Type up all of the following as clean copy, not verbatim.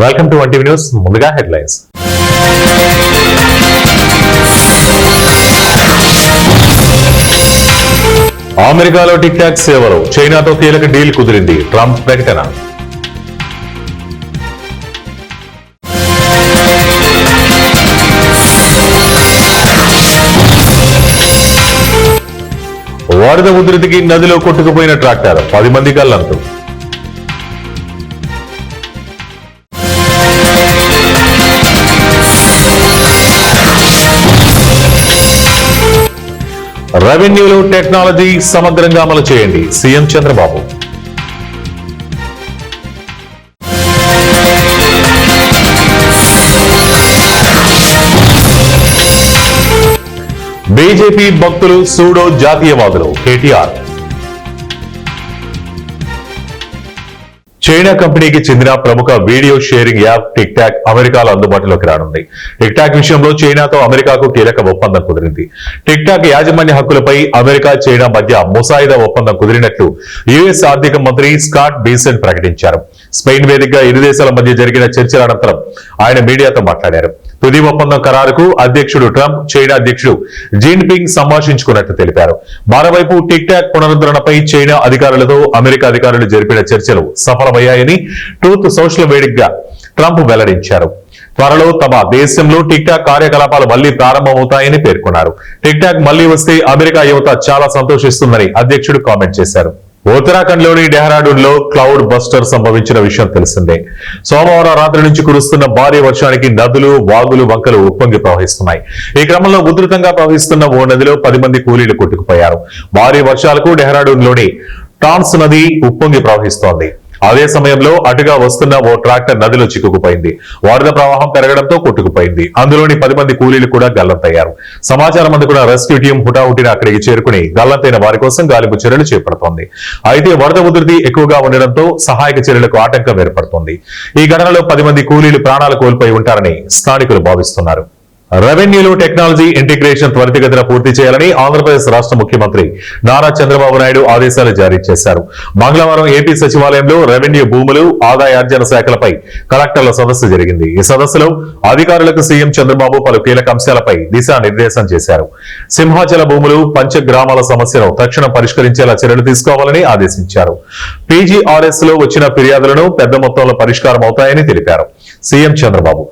Welcome to 1TV news. ముందుగా headlines. అమెరికాలో tick talk సేవలు చైనాతో కీలక డీల్ కుదిరింది. ట్రంప్ ప్రకటన. వరద ఉధృతికి నదిలో కొట్టుకుపోయిన ట్రాక్టర్ 10 మంది గల్లంతు. రెవెన్యూలో టెక్నాలజీ సమగ్రంగా అమలు చేయండి. సీఎం చంద్రబాబు. బీజేపీ భక్తులు సూడో జాతీయవాదులు. కేటీఆర్. చైనా కంపెనీకి చెందిన ప్రముఖ video sharing app tick talk అమెరికాలో అందుబాటులోకి రానుంది. టిక్ టాక్ విషయంలో చైనాతో అమెరికాకు కీలక ఒప్పందం కుదిరింది. టిక్ టాక్ యాజమాన్య హక్కులపై అమెరికా చైనా మధ్య ముసాయిదా ఒప్పందం కుదిరినట్లు యుఎస్ ఆర్థిక మంత్రి స్కాట్ బీసెంట్ ప్రకటించారు. స్పెయిన్ వేదికగా ఇరు దేశాల మధ్య జరిగిన చర్చల అనంతరం ఆయన మీడియాతో మాట్లాడారు. తుది ఒప్పందం ఖరారుకు అధ్యక్షుడు ట్రంప్, చైనా అధ్యక్షుడు జిన్పింగ్ సంభాషించుకున్నట్లు తెలిపారు. మరోవైపు టిక్ టాక్ పునరుద్ధరణపై చైనా అధికారులతో అమెరికా అధికారులు జరిపిన చర్చలు సఫలమయ్యాయని ట్రూత్ సోషల్ వేదికగా ట్రంప్ వెల్లడించారు. త్వరలో తమ దేశంలో టిక్ టాక్ కార్యకలాపాలు మళ్లీ ప్రారంభమవుతాయని పేర్కొన్నారు. టిక్ టాక్ మళ్లీ వస్తే అమెరికా యువత చాలా సంతోషిస్తుందని అధ్యక్షుడు కామెంట్ చేశారు. ఉత్తరాఖండ్ లోని డెహ్రాడూన్ లో క్లౌడ్ బస్టర్ సంభవించిన విషయం తెలిసిందే. సోమవారం రాత్రి నుంచి కురుస్తున్న భారీ వర్షానికి నదులు, వాగులు, వంకలు ఉప్పొంగి ప్రవహిస్తున్నాయి. ఈ క్రమంలో ఉధృతంగా ప్రవహిస్తున్న ఓ నదిలో 10 మంది కూలీలు కొట్టుకుపోయారు. భారీ వర్షాలకు డెహ్రాడూన్ లోని టాన్స్ నది ఉప్పొంగి ప్రవహిస్తోంది. అదే సమయంలో అటుగా వస్తున్న ఓ ట్రాక్టర్ నదిలో చిక్కుకుపోయింది. వరద ప్రవాహం పెరగడంతో కొట్టుకుపోయింది. అందులోని 10 మంది కూలీలు కూడా గల్లంతయ్యారు. సమాచారం అందుకున్న రెస్క్యూ టీం హుటాహుటిన అక్కడికి చేరుకుని గల్లంతైన వారి కోసం గాలింపు చర్యలు చేపడుతోంది. అయితే వరద ఉధృతి ఎక్కువగా ఉండడంతో సహాయక చర్యలకు ఆటంకం ఏర్పడుతోంది. ఈ ఘటనలో 10 మంది కూలీలు ప్రాణాలు కోల్పోయి ఉంటారని స్థానికులు భావిస్తున్నారు. రెవెన్యూలో టెక్నాలజీ ఇంటిగ్రేషన్ త్వరితగతిన పూర్తి చేయాలని ఆంధ్రప్రదేశ్ రాష్ట్ర ముఖ్యమంత్రి నారా చంద్రబాబు నాయుడు ఆదేశాలు జారీ చేశారు. మంగళవారం ఏపీ సచివాలయంలో రెవెన్యూ భూములు, ఆదాయార్జన శాఖలపై కలెక్టర్ల సదస్సు జరిగింది. ఈ సదస్సులో అధికారులకు సీఎం చంద్రబాబు పలు కీలక అంశాలపై దిశానిర్దేశం చేశారు. సింహాచల భూములు, పంచగ్రామాల సమస్యను తక్షణం పరిష్కరించేలా చర్యలు తీసుకోవాలని ఆదేశించారు. పీజీఆర్ఎస్ లో వచ్చిన ఫిర్యాదులను పెద్ద మొత్తంలో పరిష్కారం అవుతాయని తెలిపారు. సీఎం చంద్రబాబు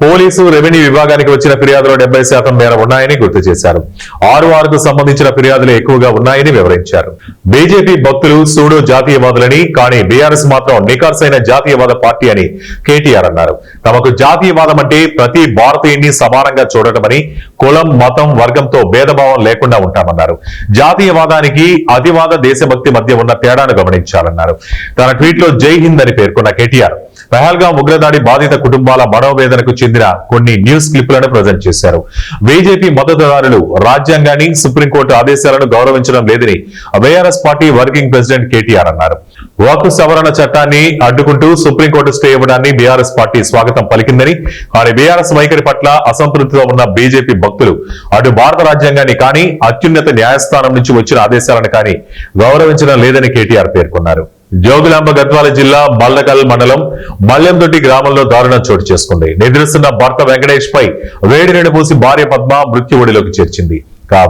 పోలీసు, రెవెన్యూ విభాగానికి వచ్చిన ఫిర్యాదులు 70% మేర ఉన్నాయని గుర్తు చేశారు. 6 సంబంధించిన ఫిర్యాదులు ఎక్కువగా ఉన్నాయని వివరించారు. బీజేపీ భక్తులు సూడో జాతీయవాదులని, కానీ బీఆర్ఎస్ మాత్రం నికార్సైన జాతీయవాద పార్టీ అని కేటీఆర్ అన్నారు. తమకు జాతీయవాదం అంటే ప్రతి భారతీయుడిని సమానంగా చూడటమని, కులం, మతం, వర్గంతో భేదభావం లేకుండా ఉంటామన్నారు. జాతీయవాదానికి అతివాద దేశభక్తి మధ్య ఉన్న తేడాను గమనించాలన్నారు. తన ట్వీట్ లో జై హింద్ అని పేర్కొన్న కేటీఆర్ పహల్గాం ఉగ్రదాడి బాధిత కుటుంబాల మనోవేదనకు చెందిన కొన్ని న్యూస్ క్లిప్లను ప్రజెంట్ చేశారు. బీజేపీ మద్దతుదారులు రాజ్యాంగాన్ని, సుప్రీంకోర్టు ఆదేశాలను గౌరవించడం లేదని BRS party working president KTR అన్నారు. వక్ఫ్ సవరణ చట్టాన్ని అడ్డుకుంటూ సుప్రీంకోర్టు స్టే ఇవ్వడాన్ని బీఆర్ఎస్ పార్టీ స్వాగతం పలికిందని, కానీ బీఆర్ఎస్ వైఖరి పట్ల అసంతృప్తితో ఉన్న బీజేపీ భక్తులు అటు భారత రాజ్యాంగాన్ని కానీ, అత్యున్నత న్యాయస్థానం నుంచి వచ్చిన ఆదేశాలను కానీ గౌరవించడం లేదని కేటీఆర్ పేర్కొన్నారు. జోగులాంబ గద్వాల జిల్లా మల్లకల్ మండలం మల్లెందొడ్డి గ్రామంలో దారుణం చోటు చేసుకుంది. నిద్రిస్తున్న భర్త వెంకటేష్ పై వేడి నీళ్లు పోసి భార్య పద్మ మృత్యు ఒడిలోకి చేర్చింది.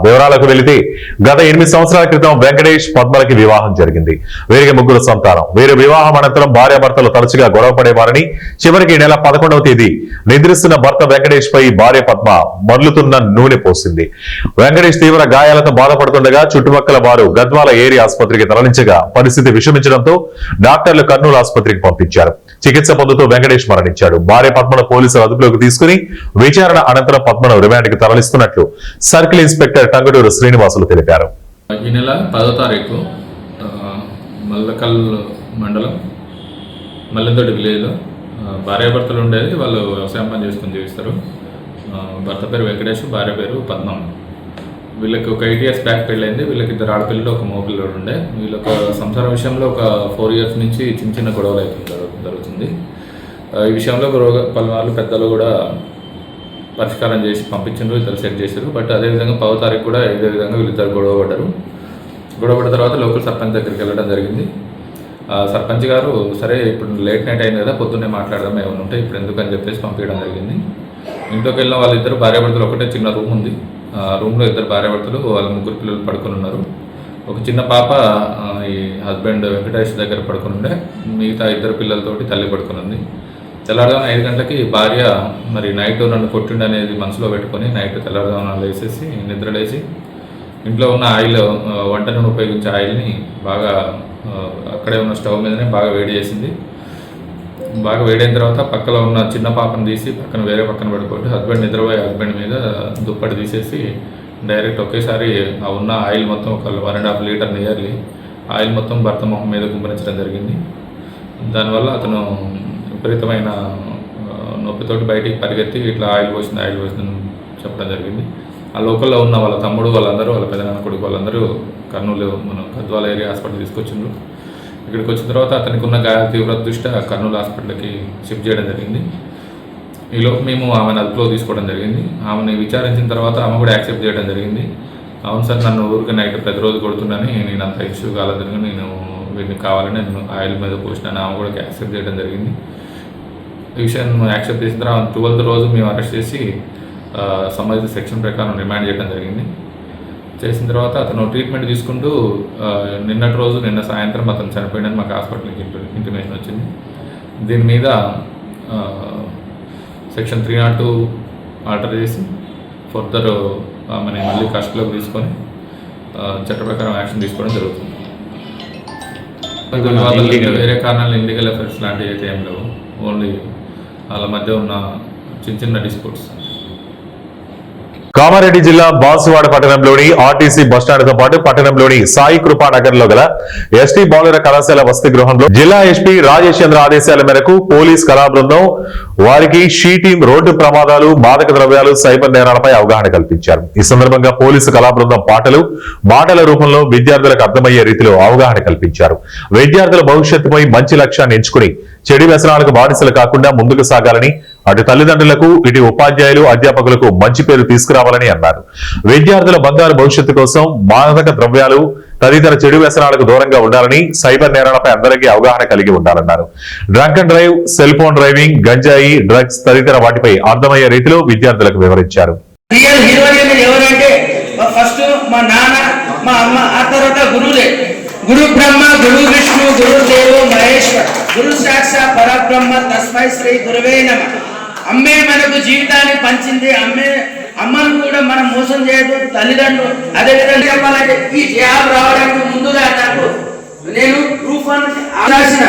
వివరాలకు వెళితే గత 8 సంవత్సరాల క్రితం వెంకటేష్, పద్మలకి వివాహం జరిగింది. వీరికి 3 సంతానం. వీరి వివాహం అనంతరం భార్యాభర్తలు తరచుగా గొడవ పడేవారని, చివరికి నెల 11వ తేదీ నిద్రిస్తున్న భర్త వెంకటేష్ పై భార్య పద్మ మర్లుతున్న నూనె పోసింది. వెంకటేష్ తీవ్ర గాయాలతో బాధపడుతుండగా చుట్టుపక్కల వారు గద్వాల ఏరియా ఆసుపత్రికి తరలించగా పరిస్థితి విషమించడంతో డాక్టర్లు కర్నూలు ఆసుపత్రికి పంపించారు. చికిత్స పొందుతూ వెంకటేష్ మరణించాడు. భార్య పద్మను పోలీసులు అదుపులోకి తీసుకుని విచారణ అనంతరం పద్మను రిమాండ్కి తరలిస్తున్నట్లు సర్కిల్ ఇన్స్పెక్టర్ టంగుటూరు శ్రీనివాసులు తెలిపారు. ఈ నెల 10వ తారీఖు మల్లకల్ మండలం మల్లెందొడ్డి విలేజ్లో భార్యాభర్తలు ఉండేది. వాళ్ళు వ్యవసాయం పని చేసుకుని జీవిస్తారు. భర్త పేరు వెంకటేష్, భార్య పేరు పద్మం. వీళ్ళకి ఒక 8 years బ్యాక్ పెళ్ళైంది. వీళ్ళకి 2 ఆడపిల్లలు, ఒక మగ పిల్లడు ఉండే. వీళ్ళొక సంసారం విషయంలో ఒక 4 years నుంచి చిన్న గొడవలు అయితే జరుగుతుంది. ఈ విషయంలో పలుమార్లు పెద్దలు కూడా పరిష్కారం చేసి పంపించారు, ఇద్దరు సెట్ చేశారు. బట్ అదేవిధంగా 10వ తారీఖు కూడా ఇదే విధంగా వీళ్ళిద్దరు గొడవ పడ్డారు. గొడవ పడిన తర్వాత లోకల్ సర్పంచ్ దగ్గరికి వెళ్ళడం జరిగింది. సర్పంచ్ గారు సరే ఇప్పుడు లేట్ నైట్ అయింది కదా, పొద్దున్నే మాట్లాడదాం ఏమైనా ఉంటే ఇప్పుడు ఎందుకని చెప్పేసి పంపించడం జరిగింది. ఇంట్లోకి వెళ్ళిన వాళ్ళిద్దరు భార్యాభర్తలు, ఒకటే చిన్న రూమ్ ఉంది, ఆ రూమ్లో ఇద్దరు భార్యాభర్తలు వాళ్ళ ముగ్గురు పిల్లలు పడుకొని ఉన్నారు. ఒక చిన్న పాప ఈ హస్బెండ్ వెంకటేష్ దగ్గర పడుకుని ఉండే, మిగతా ఇద్దరు పిల్లలతోటి తల్లి పడుకుని ఉంది. తెల్లారుదాం 5 గంటలకి భార్య మరి నైట్ నన్ను కొట్టిండు అనేది మనసులో పెట్టుకొని నైట్ తెల్లారుదాం లేసేసి నిద్రలేసి ఇంట్లో ఉన్న ఆయిల్, వంట నూనె ఉపయోగించే ఆయిల్ని బాగా అక్కడే ఉన్న స్టవ్ మీదనే బాగా వేడి చేసింది. బాగా వేడైన తర్వాత పక్కలో ఉన్న చిన్న పాపను తీసి వేరే పక్కన పడుకోండి, హస్బెండ్ నిద్రపోయే హస్బెండ్ మీద దుప్పటి తీసేసి డైరెక్ట్ ఒకేసారి ఆ ఉన్న ఆయిల్ మొత్తం ఒక 1.5 లీటర్ నియర్లీ ఆయిల్ మొత్తం భర్త మొహం మీద గుమ్మరించడం జరిగింది. దానివల్ల అతను విపరీతమైన నొప్పితోటి బయటికి పరిగెత్తి ఇట్లా ఆయిల్ పోసిందని చెప్పడం జరిగింది. ఆ లోకల్లో ఉన్న వాళ్ళ తమ్ముడు వాళ్ళందరూ, వాళ్ళ పెదనాన్న కొడుకు వాళ్ళందరూ కర్నూలు మనం గద్వాల ఏరియా హాస్పిటల్ తీసుకొచ్చిండ్రు. ఇక్కడికి వచ్చిన తర్వాత అతనికి ఉన్న గాయాల తీవ్రత దృష్ట్యా కర్నూలు హాస్పిటల్కి షిఫ్ట్ చేయడం జరిగింది. ఈలోపు మేము ఆమెను అదుపులో తీసుకోవడం జరిగింది. ఆమెను విచారించిన తర్వాత ఆమె కూడా యాక్సెప్ట్ చేయడం జరిగింది. అవును సార్, నన్ను ఊరికి నైట్ ప్రతిరోజు కొడుతున్నాను, నేను అంత ఇష్యూ కాలేదని నేను వీటిని కావాలని నేను ఆయిల్ మీద పోసినాను, ఆమె కూడా యాక్సెప్ట్ చేయడం జరిగింది. ఈ విషయాన్ని యాక్సెప్ట్ చేసిన తర్వాత 12వ రోజు మేము అరెస్ట్ చేసి సంబంధిత సెక్షన్ ప్రకారం రిమాండ్ చేయడం జరిగింది. చేసిన తర్వాత అతను ట్రీట్మెంట్ తీసుకుంటూ నిన్న సాయంత్రం అతను చనిపోయిందని మాకు హాస్పిటల్కి ఇంటిమేషన్ వచ్చింది. దీని మీద సెక్షన్ 302 ఆర్డర్ చేసి ఫర్దర్ ఆమెని మళ్ళీ కస్టడీలోకి తీసుకొని చట్ట ప్రకారం యాక్షన్ తీసుకోవడం జరుగుతుంది. వేరే కారణాలు ఇల్లీగల్ ఎఫెక్ట్స్ లాంటివి అయితే ఏం లేవు, ఓన్లీ వాళ్ళ మధ్య ఉన్న చిన్న డిస్ప్యూట్స్. కామారెడ్డి జిల్లా బాన్సువాడ పట్టణంలోని ఆర్టీసీ బస్టాండ్తో పాటు పట్టణంలోని సాయి కృపా నగర్ లో గల ఎస్టీ బాలుర కళాశాల వసతి గృహంలో జిల్లా ఎస్పీ రాజేష్ చంద్ర ఆదేశాల మేరకు పోలీస్ కళా బృందం వారికి షీ టీం రోడ్డు ప్రమాదాలు, మాదక ద్రవ్యాలు, సైబర్ నేరాలపై అవగాహన కల్పించారు. ఈ సందర్భంగా పోలీసు కళా బృందం మాటల రూపంలో విద్యార్థులకు అర్థమయ్యే రీతిలో అవగాహన కల్పించారు. విద్యార్థుల భవిష్యత్తుపై మంచి లక్ష్యాన్ని ఎంచుకుని చెడు వ్యసనాలకు బానిసలు కాకుండా ముందుకు సాగాలని, అటు తల్లిదండ్రులకు ఇటు ఉపాధ్యాయులు అధ్యాపకులకు మంచి పేరు తీసుకురావాలని అన్నారు. విద్యార్థుల బంగారు భవిష్యత్తు కోసం మాదక ద్రవ్యాలు తదితర చెడు వ్యసనాలకు దూరంగా ఉండాలని, సైబర్ నేరాలపై అందరికీ అవగాహన కలిగి ఉండాలన్నారు. Drunk and drive, cell phone driving, గంజాయి, డ్రగ్స్ తదితర వాటిపై అర్థమయ్యే రీతిలో విద్యార్థులకు వివరించారు. గురు బ్రహ్మ గురు విష్ణు గురు దేవో మహేశ్వర గురు సాక్షాత్ పరబ్రహ్మ తస్మై శ్రీ గురువే నమః. అమ్మే మనకు జీవితాన్ని పంచింది, అమ్మను కూడా మనం మోసం చేయదు తల్లిదండ్రులు. అదేవిధంగా చెప్పాలంటే ఈ జాబ్ రావడానికి ముందుగా నేను ప్రూఫ్ రాసిన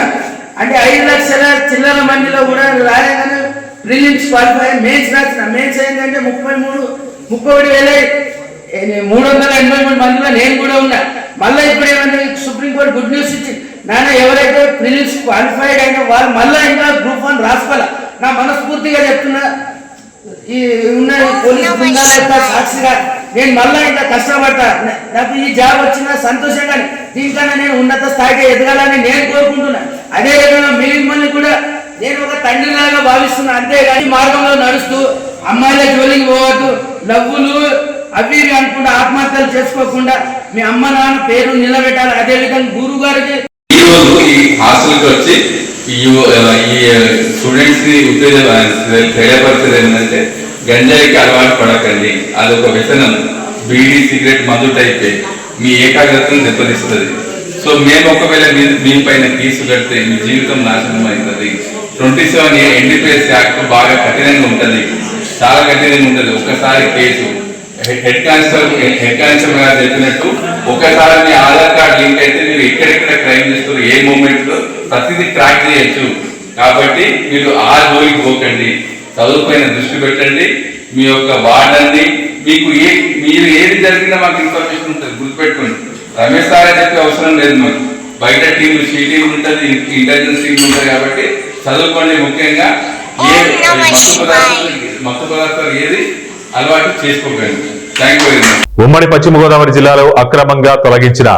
అంటే 5 లక్షల చిల్లర మందిలో కూడా రాయగానే ప్రిలిమ్స్ క్వాలిఫై, మెయిన్స్ రాసిన. మెయిన్స్ ఏంటంటే 31,383 మందిలో నేను కూడా ఉన్నా. మళ్ళీ ఇప్పుడు ఏమన్నా సుప్రీంకోర్టు గుడ్ న్యూస్ ఇచ్చి నాన్న ఎవరైతే ప్రిలిమ్స్ క్వాలిఫైడ్ అయినా వాళ్ళు మళ్ళీ ఇంకా గ్రూప్ 1 రాసుకోవాలి. నా మనస్ఫూర్తిగా చెప్తున్నా, ఈ ఉన్న పోలీసు బృందాల యొక్క సాక్షిగా నేను మళ్ళీ ఇంకా కష్టపడతా. నాకు ఈ జాబ్ వచ్చినా సంతోషంగా, దీనికన్నా నేను ఉన్నత స్థాయికి ఎదగాలని నేను కోరుకుంటున్నా. అదేవిధంగా మిమ్మల్ని కూడా నేను ఒక తండ్రిలాగా భావిస్తున్నా. అంతేగాని మార్గంలో నడుస్తూ అమ్మాయిల జోలికి పోవద్దు, నవ్వులు అవి అనుకుంటా ఆత్మహత్యలు చేసుకోకుండా మీ అమ్మ నాన్న పేరు నిలబెట్టాలి. అదేవిధంగా గురువు గారికి ఈరోజు ఈ హాస్టల్కి వచ్చి ఈ స్టూడెంట్స్ ని తెలియపరిచేది ఏంటంటే గంజాయికి అలవాటు పడకండి, అదొక వ్యసనం, బీడీ సిగరెట్ మందు టైప్ మీ ఏకాగ్రతను దెబ్బతీస్తుంది. సో మేము ఒకవేళ మీ పైన కేసు కడితే మీ జీవితం నాశనం అవుతుంది. 27 NDPS యాక్ట్ బాగా కఠినంగా ఉంటుంది, చాలా కఠినంగా ఉంటుంది. ఒక్కసారి కేసు హెడ్ కానిస్టేబుల్ గారు చెప్పినట్టు ఒకసారి మీ ఆధార్ కార్డ్ లింక్ అయితే మీరు ఎక్కడెక్కడ క్రైమ్ చేస్తారు, ఏ మూమెంట్ లో ప్రతిదీ ట్రాక్ చేయొచ్చు. కాబట్టి మీరు ఆ జోలికి పోకండి, చదువుపైన దృష్టి పెట్టండి. మీ యొక్క వార్డన్ని మీరు ఏది జరిగినా మాకు ఇన్ఫర్మేషన్ ఉంటుంది, గుర్తుపెట్టుకోండి. రమేష్ సారే చెప్పే అవసరం లేదు, మాకు బయట టీంలు షీ టీం ఉంటుంది, ఇంటెలిజెన్స్ టీం ఉంటుంది. కాబట్టి చదువుకోండి. ముఖ్యంగా మత్తు పదార్థాలు ఏది అలవాటు చేసుకోకండి. ఉమ్మడి పశ్చిమ గోదావరి జిల్లాలో అక్రమంగా తొలగించిన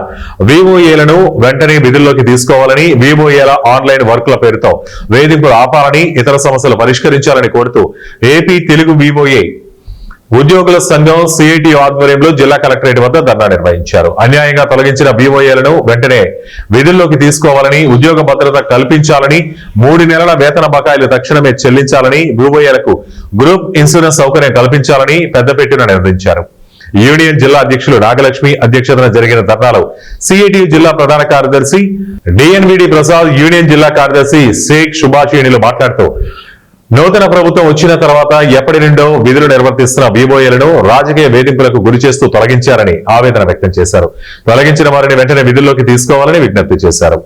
వివోఏలను వెంటనే విధుల్లోకి తీసుకోవాలని, వివోఏల ఆన్లైన్ వర్క్ల పేరుతో వేధింపులు ఆపాలని, ఇతర సమస్యలు పరిష్కరించాలని కోరుతూ ఏపీ తెలుగు వివోఏ ఉద్యోగుల సంఘం సిఐటి ఆధ్వర్యంలో జిల్లా కలెక్టరేట్ వద్ద ధర్నా నిర్వహించారు. అన్యాయంగా తొలగించిన బీఓఏలను వెంటనే విధుల్లోకి తీసుకోవాలని, ఉద్యోగ భద్రత కల్పించాలని, 3 నెలల వేతన బకాయిలు తక్షణమే చెల్లించాలని, బీఓఏలకు గ్రూప్ ఇన్సూరెన్స్ సౌకర్యం కల్పించాలని పెద్దపెట్టున నిర్వహించారు. యూనియన్ జిల్లా అధ్యక్షులు నాగలక్ష్మి అధ్యక్షతన జరిగిన ధర్నాలో సిఐటియు జిల్లా ప్రధాన కార్యదర్శి డిఎన్విడి ప్రసాద్, యూనియన్ జిల్లా కార్యదర్శి షేక్ సుభాషిణిలు మాట్లాడుతూ నూతన ప్రభుత్వం వచ్చిన తర్వాత ఎప్పటి నుండో విధులు నిర్వర్తిస్తున్న బీఓఏలను రాజకీయ వేధింపులకు గురి చేస్తూ తొలగించారని ఆవేదన వ్యక్తం చేశారు. తొలగించిన వారిని వెంటనే విధుల్లోకి తీసుకోవాలని విజ్ఞప్తి చేశారు.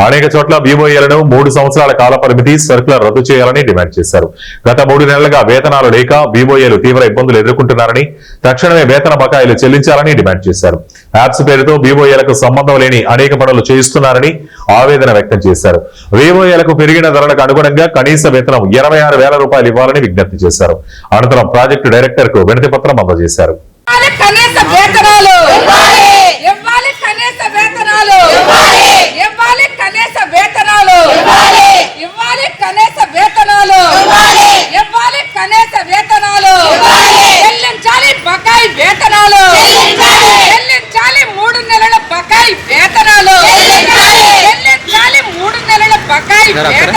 అనేక చోట్ల బీఓఏలను 3 సంవత్సరాల కాల పరిమితి సర్కులర్ రద్దు చేయాలని డిమాండ్ చేశారు. గత 3 నెలలుగా వేతనాలు లేక బీఓఏలు తీవ్ర ఇబ్బందులు ఎదుర్కొంటున్నారని, తక్షణమే వేతన బకాయిలు చెల్లించాలని డిమాండ్ చేశారు. యాప్స్ పేరుతో బీఓఏలకు సంబంధం లేని అనేక పనులు చేయిస్తున్నారని ఆవేదన వ్యక్తం చేశారు. బీఓఏలకు పెరిగిన ధరలకు అనుగుణంగా కనీస వేతనం 26,000 రూపాయలు ఇవ్వాలని విజ్ఞప్తి చేశారు. అనంతరం ప్రాజెక్టు డైరెక్టర్ కు వినతి పత్రం అందజేశారు.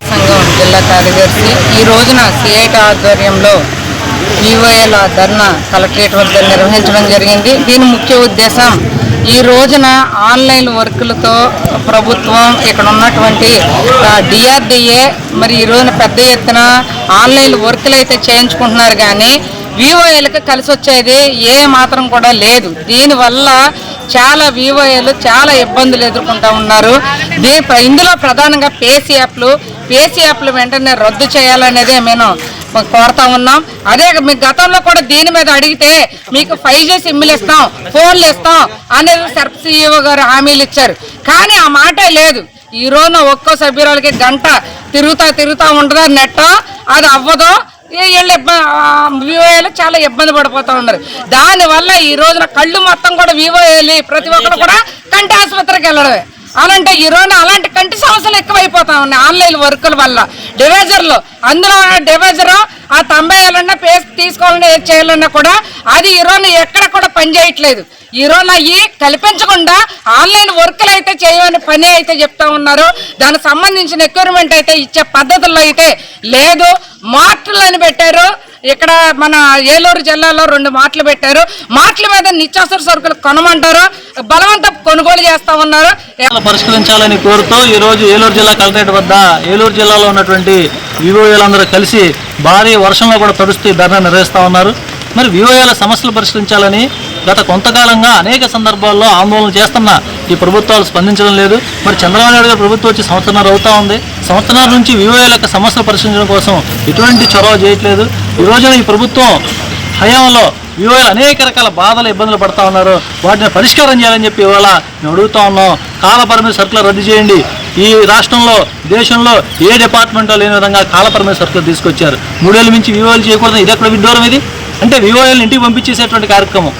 సంఘం జిల్లా కార్యదర్శి ఈ రోజున సిఐటి ఆధ్వర్యంలో బీఓఏల ధర్నా కలెక్టరేట్ వద్ద నిర్వహించడం జరిగింది. దీని ముఖ్య ఉద్దేశం ఈ రోజున ఆన్లైన్ వర్కులతో ప్రభుత్వం ఇక్కడ ఉన్నటువంటి డిఆర్డిఏ మరి ఈ రోజున పెద్ద ఎత్తున ఆన్లైన్ వర్కులు అయితే చేయించుకుంటున్నారు, కానీ వివోఏలకు కలిసి వచ్చేది ఏ మాత్రం కూడా లేదు. దీనివల్ల చాలా వివోఏలు చాలా ఇబ్బందులు ఎదుర్కొంటూ ఉన్నారు. ఇందులో ప్రధానంగా పేసీఎఫ్లు వెంటనే రద్దు చేయాలనేదే మేము కోరుతా ఉన్నాం. అదే మీకు గతంలో కూడా దీని మీద అడిగితే మీకు 5G సిమ్లు ఇస్తాం, ఫోన్లు ఇస్తాం అనేది సీఈఓ గారు హామీలు ఇచ్చారు, కానీ ఆ మాటే లేదు. ఈ రోజున ఒక్కో సభ్యురాలకి గంట తిరుగుతా ఉంటుందా నెట్, అది అవ్వదు. వివోఏలు చాలా ఇబ్బంది పడిపోతా ఉన్నారు. దానివల్ల ఈ రోజున కళ్ళు మొత్తం కూడా వివోఏలు ప్రతి ఒక్కరు కూడా కంటి ఆసుపత్రికి వెళ్ళడమే. అలాంటి ఈ రోజున అలాంటి కంటి సమస్యలు ఎక్కువైపోతా ఉన్నాయి ఆన్లైన్ వర్కుల వల్ల. డివైజర్లు అందులో డివైజర్ ఆ తంబేయాలన్నా పేస్ట్ తీసుకోవాలన్నా ఏది చేయాలన్నా కూడా అది ఈ రోజున ఎక్కడ కూడా పనిచేయట్లేదు. ఈ రోజున అవి కల్పించకుండా ఆన్లైన్ వర్కులు అయితే చేయమని పని అయితే చెప్తా ఉన్నారు. దానికి సంబంధించిన ఎక్విప్మెంట్ అయితే ఇచ్చే పద్ధతుల్లో అయితే లేదు. మార్ట్లు అని పెట్టారు. ఇక్కడ మన ఏలూరు జిల్లాలో 2 మార్ట్లు పెట్టారు. మార్ట్ల మీద నిత్యావసర సరుకులు కొనమంటారు, బలవంతం కొనుగోలు చేస్తా ఉన్నారు. పరిష్కరించాలని కోరుతూ ఈ రోజు ఏలూరు జిల్లా కలెక్టరేట్ వద్ద ఏలూరు జిల్లాలో ఉన్నటువంటి వివోఏలందరూ కలిసి భారీ వర్షంలో కూడా తడుస్తూ ధర్నా నిర్వహిస్తూ ఉన్నారు. మరి వివోఏల సమస్యలు పరిష్కరించాలని గత కొంతకాలంగా అనేక సందర్భాల్లో ఆందోళన చేస్తున్న ఈ ప్రభుత్వాలు స్పందించడం లేదు. మరి చంద్రబాబు నాయుడు గారు ప్రభుత్వం వచ్చి సంవత్సరాలు అవుతా ఉంది. సంవత్సరాల నుంచి వివోఏల యొక్క సమస్యలు పరిష్కరించడం కోసం ఎటువంటి చొరవ చేయట్లేదు. ఈ రోజున ఈ ప్రభుత్వం హయాంలో వివోఏలు అనేక రకాల బాధలు ఇబ్బందులు పడతా ఉన్నారు. వాటిని పరిష్కారం చేయాలని చెప్పి ఇవాళ మేము అడుగుతా ఉన్నాం. కాలపరిమితి సర్కులర్ రద్దు చేయండి. ఈ రాష్ట్రంలో దేశంలో ఏ డిపార్ట్మెంట్లో లేని విధంగా కాలపరిమితి సర్కులర్ తీసుకొచ్చారు. 3 ఏళ్ళ మించి వివోఏలు చేయకూడదు. ఇది ఎక్కడ విడ్డూరం ఇది? అంటే వివోఏలను ఇంటికి పంపించేసేటువంటి కార్యక్రమం.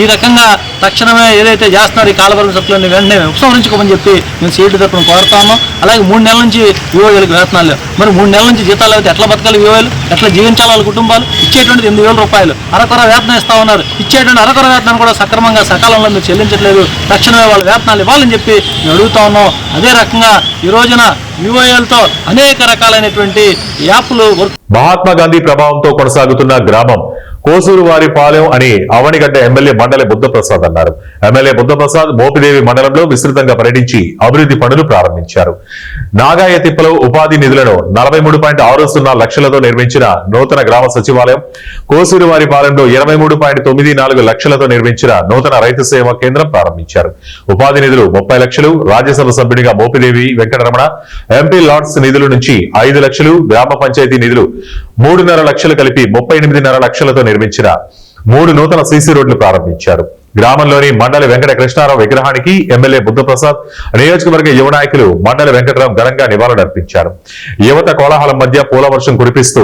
ఈ రకంగా తక్షణమే ఏదైతే చేస్తున్నారో ఈ కాలపరిమితి సర్కులర్ని వెంటనే ఉపసంహరించుకోమని చెప్పి మేము సీటు తరపున కోరుతాము. అలాగే 3 నెలల నుంచి వివోఏలకు వేతనాలు. మరి 3 నెలల నుంచి జీతాలు అయితే ఎట్లా బతకాలి వివోఏలు? ఎట్లా జీవించాలి వాళ్ళ కుటుంబాలు? ఇచ్చేటువంటి 8,000 రూపాయలు అరకొర వేతనం ఇస్తా ఉన్నారు. ఇచ్చేటువంటి అరకొర వేతనాన్ని కూడా సక్రమంగా సకాలంలో మీరు చెల్లించట్లేదు. తక్షణమే వాళ్ళ వేతనాలు ఇవ్వాలని చెప్పి మేము అడుగుతా ఉన్నాం. అదే రకంగా ఈ రోజున వివోఏలతో అనేక రకాలైనటువంటి యాప్లు. మహాత్మా గాంధీ ప్రభావంతో కొనసాగుతున్న గ్రామం కోసూరువారిపాలెం అని అవనిగడ్డ ఎమ్మెల్యే మండలి బుద్ధప్రసాద్ అన్నారు. ఎమ్మెల్యే బుద్ధప్రసాద్ మోపిదేవి మండలంలో విస్తృతంగా పర్యటించి అభివృద్ధి పనులు ప్రారంభించారు. నాగాయతిప్పలో ఉపాధి నిధులను 43.60 లక్షలతో నిర్మించిన నూతన గ్రామ సచివాలయం, కోసూరువారిపాలెంలో 23.94 లక్షలతో నిర్మించిన నూతన రైతు సేవా కేంద్రం ప్రారంభించారు. ఉపాధి నిధులు 30 లక్షలు, రాజ్యసభ సభ్యుడిగా మోపిదేవి వెంకటరమణ ఎంపీ లాట్స్ నిధుల నుంచి 5 లక్షలు, గ్రామ పంచాయతీ నిధులు 3.5 లక్షలు కలిపి 38.5 లక్షలతో నిర్మించిన 3 నూతన సీసీ రోడ్లు ప్రారంభించారు. గ్రామంలోని మండలి వెంకట కృష్ణారావు విగ్రహానికి ఎమ్మెల్యే బుద్ధప్రసాద్, నియోజకవర్గ యువ నాయకులు మండలి వెంకటరావు ఘనంగా నివాళులర్పించారు. యువత కోలాహలం మధ్య పూలవర్షం కురిపిస్తూ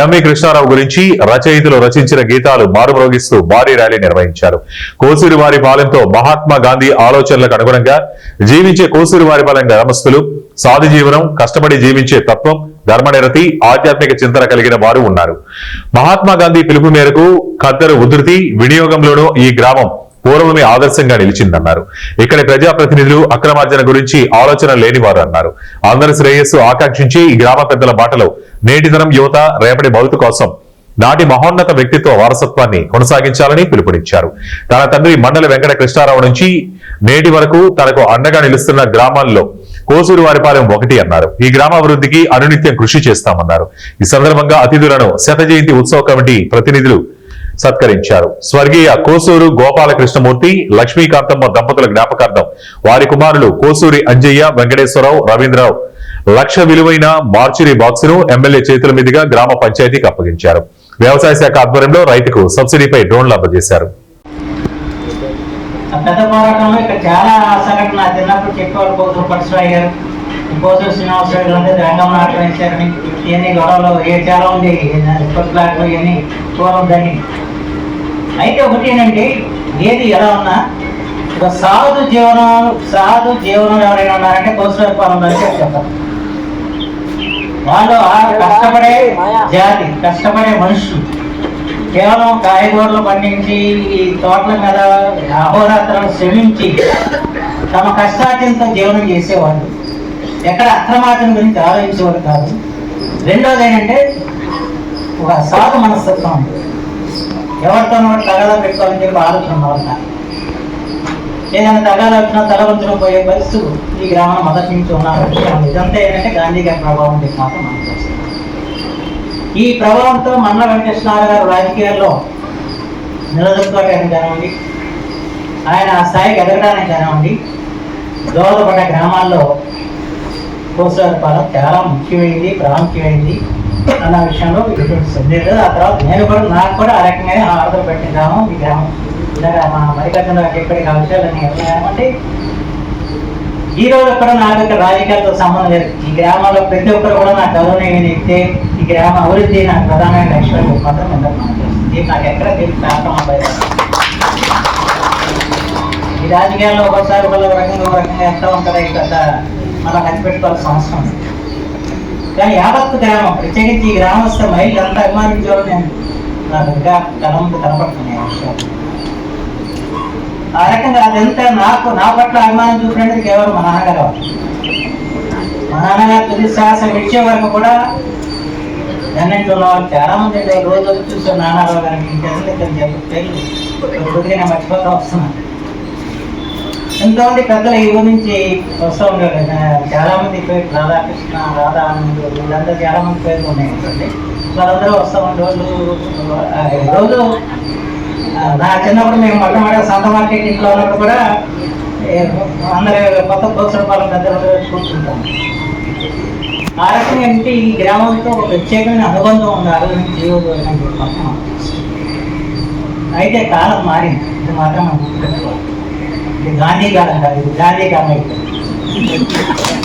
ఎంవి కృష్ణారావు గురించి రచయితలు రచించిన గీతాలు మారుమ్రోగిస్తూ భారీ ర్యాలీ నిర్వహించారు. కోసూరివారిపాలెంతో మహాత్మా గాంధీ ఆలోచనలకు అనుగుణంగా జీవించే కోసూరివారిపాలెం గ్రామస్తులు సాధు జీవనం, కష్టపడి జీవించే తత్వం, ధర్మనిరతి, ఆధ్యాత్మిక చింతన కలిగిన వారు ఉన్నారు. మహాత్మా గాంధీ పిలుపు మేరకు ఖద్దరు ఉధృతి వినియోగంలోనూ ఈ గ్రామం పూర్వమే ఆదర్శంగా నిలిచిందన్నారు. ఇక్కడి ప్రజాప్రతినిధులు అక్రమార్జన గురించి ఆలోచన లేనివారు అన్నారు. అందరి శ్రేయస్సు ఆకాంక్షించి ఈ గ్రామ పెద్దల బాటలో నేటి తరం యువత రేపటి భవిత కోసం నాటి మహోన్నత వ్యక్తిత్వ వారసత్వాన్ని కొనసాగించాలని పిలుపునిచ్చారు. తన తండ్రి మండలి వెంకట కృష్ణారావు నుంచి నేటి వరకు తనకు అండగా నిలుస్తున్న గ్రామాల్లో కోసూరు వారిపాలెం ఒకటి అన్నారు. ఈ గ్రామాభివృద్ధికి అనునిత్యం కృషి చేస్తామన్నారు. ఈ సందర్భంగా అతిథులను శత జయంతి ఉత్సవ కమిటీ ప్రతినిధులు సత్కరించారు. స్వర్గీయ కోసూరు గోపాలకృష్ణమూర్తి, లక్ష్మీకాంతమ్మ దంపతుల జ్ఞాపకార్థం వారి కుమారులు కోసూరి అంజయ్య, వెంకటేశ్వరరావు, రవీంద్రరావు లక్ష విలువైన మార్చురీ బాక్సును ఎమ్మెల్యే చేతుల మీదుగా గ్రామ పంచాయతీకి అప్పగించారు. వ్యవసాయ శాఖ ఆధ్వర్యంలో రైతుకు సబ్సిడీపై డ్రోన్లు అందజేశారు. పెద్ద పోరాటంలో ఇక్కడ చాలా సంఘటన చిన్నప్పుడు చెప్పేవారు. కోసూరు పరశురాయి గారు, కోసూరు శ్రీనివాసరావు గారు రంగం నాటకం వేశారని, ఇవన్నీ గొడవలు చాలా ఉంది, కొట్లాటలు ఇవన్నీ ఉందని. అయితే ఒకటి ఏంటంటే, ఏది ఎలా ఉన్నా ఒక సాధు జీవనం ఎవరైనా ఉన్నారంటే కోసూరు పాలన చెప్తారు. వాళ్ళు కష్టపడే జాతి, కష్టపడే మనుషులు. కేవలం కాయగూరలు పండించి ఈ తోటల మీద అహోరాత్రాలు శ్రమించి తమ కష్టార్జనతో జీవనం చేసేవాళ్ళు. ఎక్కడ అక్రమార్జన గురించి ఆలోచించేవారు కాదు. రెండోది ఏంటంటే ఒక సాధు మనస్తత్వం ఉంది. ఎవరితోనో తగాదా పెట్టుకోవాలని చెప్పి ఆలోచన వల్ల ఏదైనా తగాదా వచ్చినా తల వంచున పోయే పరిస్థితులు ఈ గ్రామం మొదటి నుంచి ఉన్నారు. ఇదంతా ఏంటంటే గాంధీ గారి ప్రభావం చెప్పి మాత్రం మనకు వస్తుంది. ఈ ప్రభావంతో మండల వెంకటేశ్వరరావు గారు రాజకీయాల్లో నిలదొక్కుకోవడానికి కానివ్వండి, ఆయన ఆ స్థాయికి ఎదగడానికి కానివ్వండి, దోహదపడ్డ గ్రామాల్లో కోసూరు పాలన చాలా ముఖ్యమైంది, ప్రాముఖ్యమైంది అన్న విషయంలో ఎటువంటి సందేహం లేదు. ఆ తర్వాత నాకు కూడా ఆ రకంగానే ఆర్డర్ పెట్టిన గ్రామం ఈ గ్రామం. ఇలాగా మా మరికట్టంలో చెప్పే ఆ విషయాలన్నీ అంటే ఈ రోజు కూడా నాకు ఇక్కడ రాజకీయాలతో సంబంధం లేదు. ఈ గ్రామంలో ప్రతి ఒక్కరు కూడా నాకు గౌరవనీయమైన ఇస్తే ఈ గ్రామ అభివృద్ధి నాకు ప్రధానమైన లక్ష్యాలు మాత్రం ఇది నాకు ఎక్కడ తెలిసి ఈ రాజకీయాల్లో ఒకసారి ఒక రకంగా ఎంత ఉంటుందో పెద్ద మనం కనిపెట్టుకోవాల్సిన అవసరం. కానీ యావత్తు గ్రామం, ప్రత్యేకించి ఈ గ్రామస్థ మహిళలు అంతా అభిమానించేవాళ్ళు నేను నాకు ఇంకా కళంతో కనపడుతున్నాయి విషయాలు. ఆ రకంగా అదంతా నా పట్ల అభిమానం చూపినది కేవలం మా నాన్నగారు. మా నాన్నగారు తుది శ్వాస విడిచే వరకు కూడా ఎన్నెంట్లో ఉన్న వాళ్ళు చాలా మంది రోజు చూసే నాన్నరావు గారికి పేర్లు కొద్దిగా మర్చిపోతా వస్తున్నాను. ఎంతోమంది పెద్దలు ఈ ఊరి నుంచి వస్తూ ఉండేవాళ్ళు. చాలా మంది పేరు రాధాకృష్ణ, రాధానంద్, వీళ్ళంతా చాలా మంది పేర్లు ఉన్నాయి. వాళ్ళందరూ వస్తూ ఉండేవాళ్ళు. రోజు నా చిన్నప్పుడు మేము మొట్టమొదటి సంత మార్కెట్ ఇంట్లో ఉన్నప్పుడు కూడా అందరూ కొత్త కోసూరు పాలన పెద్దలు కూర్చుంటాం. ఆ రకంగా అంటే ఈ గ్రామంతో ఒక ప్రత్యేకమైన అనుబంధం ఉంది. ఆ రోజు జీవోద్యోగం అయితే కాలం మారింది. ఇది మాత్రం మనం గుర్తుపెట్టుకోవాలి. ఇది గాంధీ కాలం కాదు, ఇది గాంధీ కాలం అయిపోయింది.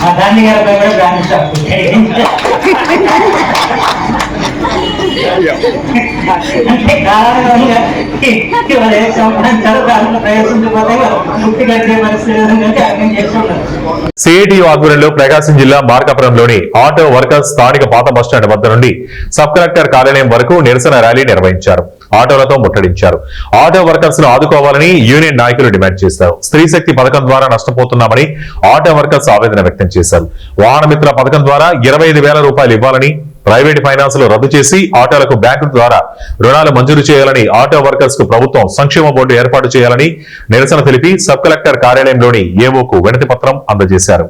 ఆ గాంధీ గారిపై కూడా గాంధీ షాప్ అంటే కాలానుగుణంగా సిఐటియు ఆధ్వర్యంలో ప్రకాశం జిల్లా మార్కాపురంలోని ఆటో వర్కర్స్ స్థానిక పాత బస్టాండ్ వద్ద నుండి సబ్ కలెక్టర్ కార్యాలయం వరకు నిరసన ర్యాలీ నిర్వహించారు. ఆటోలతో ముట్టడించారు. ఆటో వర్కర్స్ ను ఆదుకోవాలని యూనియన్ నాయకులు డిమాండ్ చేశారు. స్త్రీ శక్తి పథకం ద్వారా నష్టపోతున్నామని ఆటో వర్కర్స్ ఆవేదన వ్యక్తం చేశారు. వాహన మిత్ర పథకం ద్వారా 25,000 రూపాయలు ఇవ్వాలని, ప్రైవేట్ ఫైనాన్స్ లో రద్దు చేసి ఆటోలకు బ్యాంకుల ద్వారా రుణాలు మంజూరు చేయాలని, ఆటో వర్కర్స్ కు ప్రభుత్వం సంక్షేమ బోర్డు ఏర్పాటు చేయాలని నిరసన తెలిపి సబ్ కలెక్టర్ కార్యాలయంలోని ఏవోకు వినతి పత్రం అందజేశారు.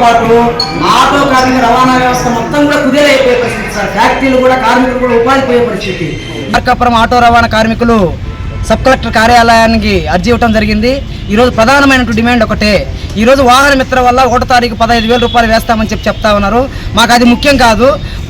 పాటు ఆటో కార్మిక రవాణా వ్యవస్థ మొత్తం కూడా కుదేలైపోయే పరిస్థితి సార్. ఫ్యాక్టరీలు కూడా కార్మికులు కూడా ఉపాధి పోయే పరిస్థితి. మార్కాపురం ఆటో రవాణా కార్మికులు సబ్ కలెక్టర్ కార్యాలయానికి అర్జీ ఇవ్వడం జరిగింది. ఈరోజు ప్రధానమైనటువంటి డిమాండ్ ఒకటే. ఈరోజు వాహన మిత్ర వల్ల 1వ తారీఖు 15,000 రూపాయలు వేస్తామని చెప్తా ఉన్నారు. మాకు అది ముఖ్యం కాదు.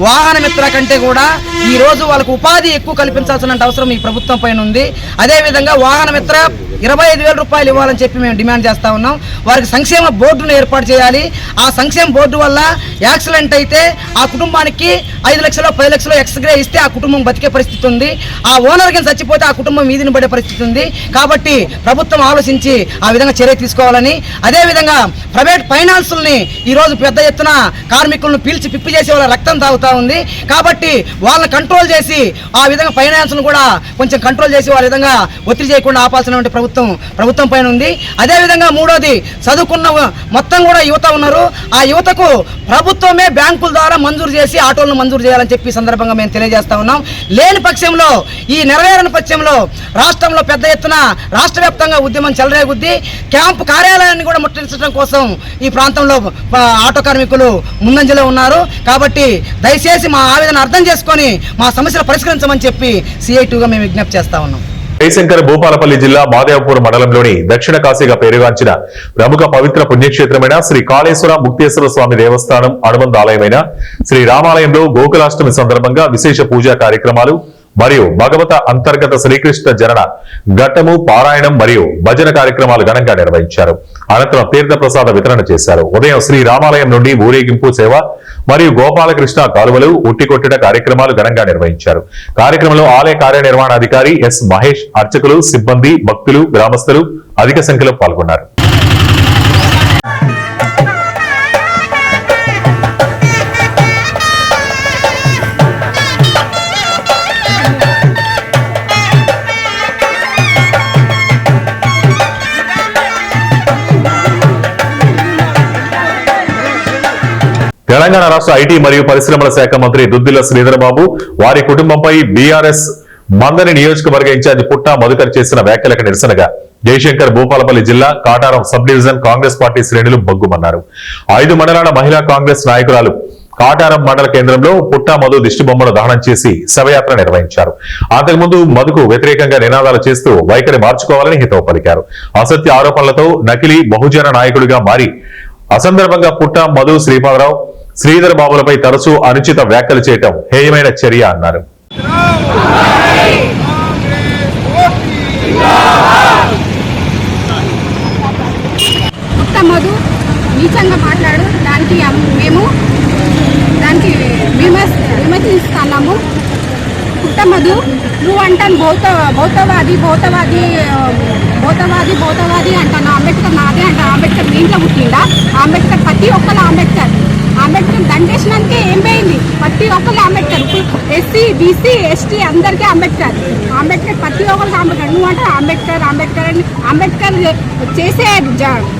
వాహన మిత్ర కంటే కూడా ఈరోజు వాళ్ళకు ఉపాధి ఎక్కువ కల్పించాల్సిన అవసరం ఈ ప్రభుత్వం పైన ఉంది. అదేవిధంగా వాహన మిత్ర 25,000 రూపాయలు ఇవ్వాలని చెప్పి మేము డిమాండ్ చేస్తా ఉన్నాం. వారికి సంక్షేమ బోర్డును ఏర్పాటు చేయాలి. ఆ సంక్షేమ బోర్డు వల్ల యాక్సిడెంట్ అయితే ఆ కుటుంబానికి 5 లక్షలు 10 లక్షలు ఎక్స్గ్రే ఇస్తే ఆ కుటుంబం బతికే పరిస్థితి ఉంది. ఆ ఓనర్ కింద చచ్చిపోతే ఆ కుటుంబం వీధిని పడే పరిస్థితి ఉంది. కాబట్టి ప్రభుత్వం ఆలోచించి ఆ విధంగా చర్య తీసుకోవాలని, అదేవిధంగా ప్రైవేట్ ఫైనాన్సుల్ని ఈరోజు పెద్ద ఎత్తున కార్మికులను పీల్చి పిప్పి చేసి వాళ్ళ రక్తం తాగుతూ ఉంది. కాబట్టి వాళ్ళని కంట్రోల్ చేసి ఆ విధంగా ఫైనాన్స్ను కూడా కొంచెం కంట్రోల్ చేసి వాళ్ళ విధంగా ఒత్తిడి చేయకుండా ఆపాల్సినటువంటి ప్రభుత్వం పైన ఉంది. అదేవిధంగా మూడోది, చదువుకున్న మొత్తం కూడా యువత ఉన్నారు. ఆ యువతకు ప్రభుత్వమే బ్యాంకుల ద్వారా మంజూరు చేసి ఆటోలను మంజూరు చేయాలని చెప్పి సందర్భంగా మేము తెలియజేస్తా ఉన్నాం. లేని పక్షంలో, ఈ నెరవేరని పక్షంలో రాష్ట్రంలో పెద్ద ఎత్తున రాష్ట్ర వ్యాప్తంగా ఉద్యమం చెలరేగుద్ది. క్యాంపు కార్యాలయాన్ని కూడా ముట్టడించడం కోసం ఈ ప్రాంతంలో ఆటో కార్మికులు ముందంజలో ఉన్నారు. కాబట్టి దయచేసి మా ఆవేదన అర్థం చేసుకొని మా సమస్యలు పరిష్కరించమని చెప్పి CI2గా మేము విజ్ఞప్తి చేస్తా ఉన్నాం. జయశంకర్ భూపాలపల్లి జిల్లా మాదేవపూర్ మండలంలోని దక్షిణ కాశీగా పేరుగాంచిన ప్రముఖ పవిత్ర పుణ్యక్షేత్రమైన శ్రీ కాళేశ్వర ముక్తేశ్వర స్వామి దేవస్థానం అనుబంధ ఆలయమైన శ్రీ రామాలయంలో గోకులాష్టమి సందర్భంగా విశేష పూజా కార్యక్రమాలు మరియు భగవత అంతర్గత శ్రీకృష్ణ జనన ఘట్టము, పారాయణం మరియు భజన కార్యక్రమాలు ఘనంగా నిర్వహించారు. అనంతరం తీర్థ ప్రసాద వితరణ చేశారు. ఉదయం శ్రీ రామాలయం నుండి ఊరేగింపు సేవ మరియు గోపాలకృష్ణ కాలువలు ఉట్టికొట్టిన కార్యక్రమాలు ఘనంగా నిర్వహించారు. కార్యక్రమంలో ఆలయ కార్యనిర్వహణాధికారి ఎస్ మహేష్, అర్చకులు, సిబ్బంది, భక్తులు, గ్రామస్తులు అధిక సంఖ్యలో పాల్గొన్నారు. తెలంగాణ రాష్ట్ర ఐటీ మరియు పరిశ్రమల శాఖ మంత్రి దుద్దిల్ల శ్రీధర్ బాబు వారి కుటుంబంపై బీఆర్ఎస్ మందని నియోజకవర్గ ఇన్ఛార్జి పుట్టా మధుకర్ చేసిన వ్యాఖ్యలకు నిరసనగా జయశంకర్ భూపాలపల్లి జిల్లా Kataram sub division Congress party శ్రేణులు బొగ్గుమన్నారు. 5 మండలాల మహిళా కాంగ్రెస్ నాయకురాలు కాటారం మండల కేంద్రంలో పుట్టా మధు దిష్టిబొమ్మను దహనం చేసి శవయాత్ర నిర్వహించారు. అంతకుముందు మధుకు వ్యతిరేకంగా నినాదాలు చేస్తూ వైఖరి మార్చుకోవాలని హితవు పలికారు. అసత్య ఆరోపణలతో నకిలీ బహుజన నాయకుడిగా మారి అసందర్భంగా పుట్టా మధు, శ్రీపాదరావు, శ్రీధర్ బాబులపై తరచూ అనుచిత వ్యాఖ్యలు చేయటం హేయమైన చర్య అన్నారు. మధు నీచంగా మాట్లాడు, దానికి మేము విమర్శిస్తున్నాము. పుట్టమధు నువ్వు అంటాను భౌతవాది అంటాను. అంబేద్కర్ నాదే అంటాను. అంబేద్కర్ మీ ఇంట్లో పుట్టిండా? అంబేద్కర్ ప్రతి ఒక్కరు అంబేద్కర్ దండేసినాకే ఏం పోయింది? ప్రతి ఒక్కరు అంబేద్కర్. ఎస్సీ, బీసీ, ఎస్టీ అందరికీ అంబేద్కర్ ప్రతి ఒక్కరికి అంబేద్కర్. నువ్వు అంటే అంబేద్కర్ చేసే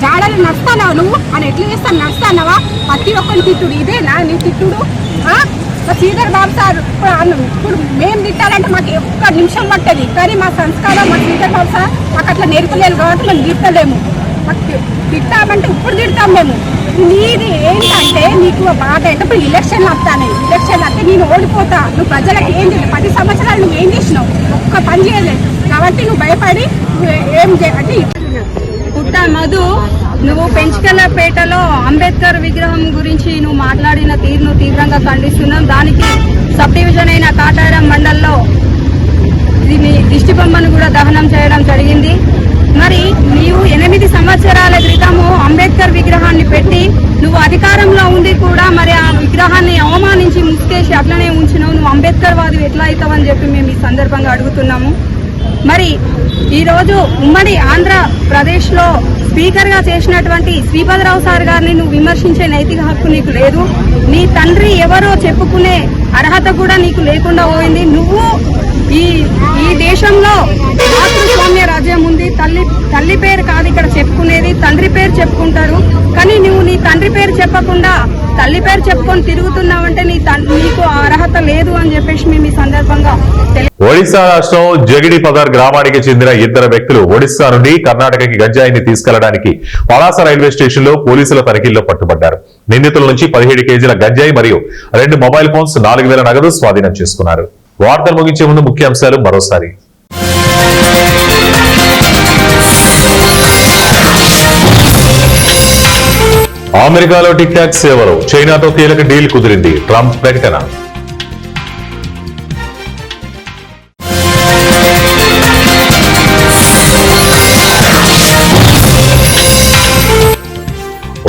జాడలు నడుస్తానవా నువ్వు? అని ఎట్లా చేస్తాను? నడుస్తానవా? ప్రతి ఒక్కరిని తిట్టుడు ఇదేనా నీ తిట్టుడు? శ్రీధర్ బాబు సార్ ఇప్పుడు మేము తిట్టాలంటే మాకు ఒక్క నిమిషం పట్టది, కానీ మా సంస్కారం మా శ్రీధర్ బాబు సార్ మాకు అట్లా నేర్పలేదు కాబట్టి మేము తిట్టలేము. మాకు తిట్టామంటే ఇప్పుడు తిడతాం మేము. నీది ఏంటంటే నీకు బాధ అంటే ఇప్పుడు ఎలక్షన్లు వస్తాయి. ఎలక్షన్లు వస్తే నేను ఓడిపోతా. నువ్వు ప్రజలకు ఏం చేయలేదు. 10 సంవత్సరాలు నువ్వు ఏం చేసినావు? ఒక్క పని చేయలేదు. కాబట్టి నువ్వు భయపడి ఏం చేయాలంటే పుట్టా మధు, నువ్వు పెంచుకలపేటలో అంబేద్కర్ విగ్రహం గురించి నువ్వు మాట్లాడిన తీరును తీవ్రంగా ఖండిస్తున్నాం. దానికి సబ్ డివిజన్ అయిన కాటారం మండల్లో దీన్ని దిష్టిబొమ్మను కూడా దహనం చేయడం జరిగింది. మరి నీవు 8 సంవత్సరాల క్రితము అంబేద్కర్ విగ్రహాన్ని పెట్టి నువ్వు అధికారంలో ఉండి కూడా మరి ఆ విగ్రహాన్ని అవమానించి ముక్కేసి అట్లనే ఉంచినావు. నువ్వు అంబేద్కర్ వాది ఎట్లా అవుతావని చెప్పి మేము ఈ సందర్భంగా అడుగుతున్నాము. మరి ఈరోజు ఉమ్మడి ఆంధ్రప్రదేశ్లో స్పీకర్గా చేసినటువంటి శ్రీపాదరావు సార్ గారిని నువ్వు విమర్శించే నైతిక హక్కు నీకు లేదు. నీ తండ్రి ఎవరో చెప్పుకునే అర్హత కూడా నీకు లేకుండా పోయింది. నువ్వు ఈ దేశంలో మాతృస్వామ్య రాజ్యం ఉంది. తల్లి పేరు కాదు ఇక్కడ చెప్పుకునేది, తండ్రి పేరు చెప్పుకుంటారు. కానీ నువ్వు నీ తండ్రి పేరు చెప్పకుండా తల్లి పేరు చెప్పుకొని తిరుగుతున్నావంటే నీకు అర్హత లేదు అని చెప్పేసి మేము ఈ సందర్భంగా ఒడిశా రాష్ట్రం జగిడిపదర్ గ్రామానికి చెందిన 2 వ్యక్తులు ఒడిశా నుండి కర్ణాటకకి గంజాయిని తీసుకెళ్లడానికి పలాస రైల్వే స్టేషన్ లో పోలీసుల తనిఖీల్లో పట్టుబడ్డారు. నిందితుల నుంచి 17 కేజీల గంజాయి మరియు 2 మొబైల్ ఫోన్స్, 4,000 నగదు స్వాధీనం చేసుకున్నారు. వార్తలు ముగించే ముందు ముఖ్యాంశాలు మరోసారి. అమెరికాలో టిక్ టాక్ సేవలు, చైనాతో కీలక డీల్ కుదిరింది, ట్రంప్ ప్రకటన.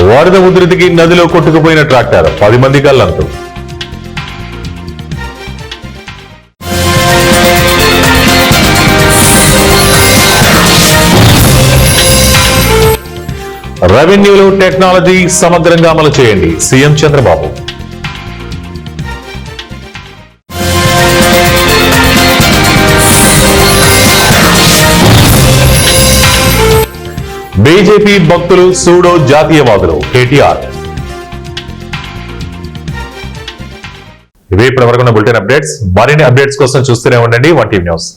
వరద ఉధృతికి నదిలో కొట్టుకుపోయిన ట్రాక్టర్ 10 మంది గల్లంతు. రెవెన్యూలో టెక్నాలజీ సమగ్రంగా అమలు చేయండి సీఎం చంద్రబాబు. బీజేపీ భక్తులు సూడో జాతీయవాదులు కేటీఆర్. ఇవే ఇప్పటివరకు ఉన్న బులెటిన్ అప్డేట్స్. మరిన్ని అప్డేట్స్ కోసం చూస్తూనే ఉండండి 1 టీవీ న్యూస్.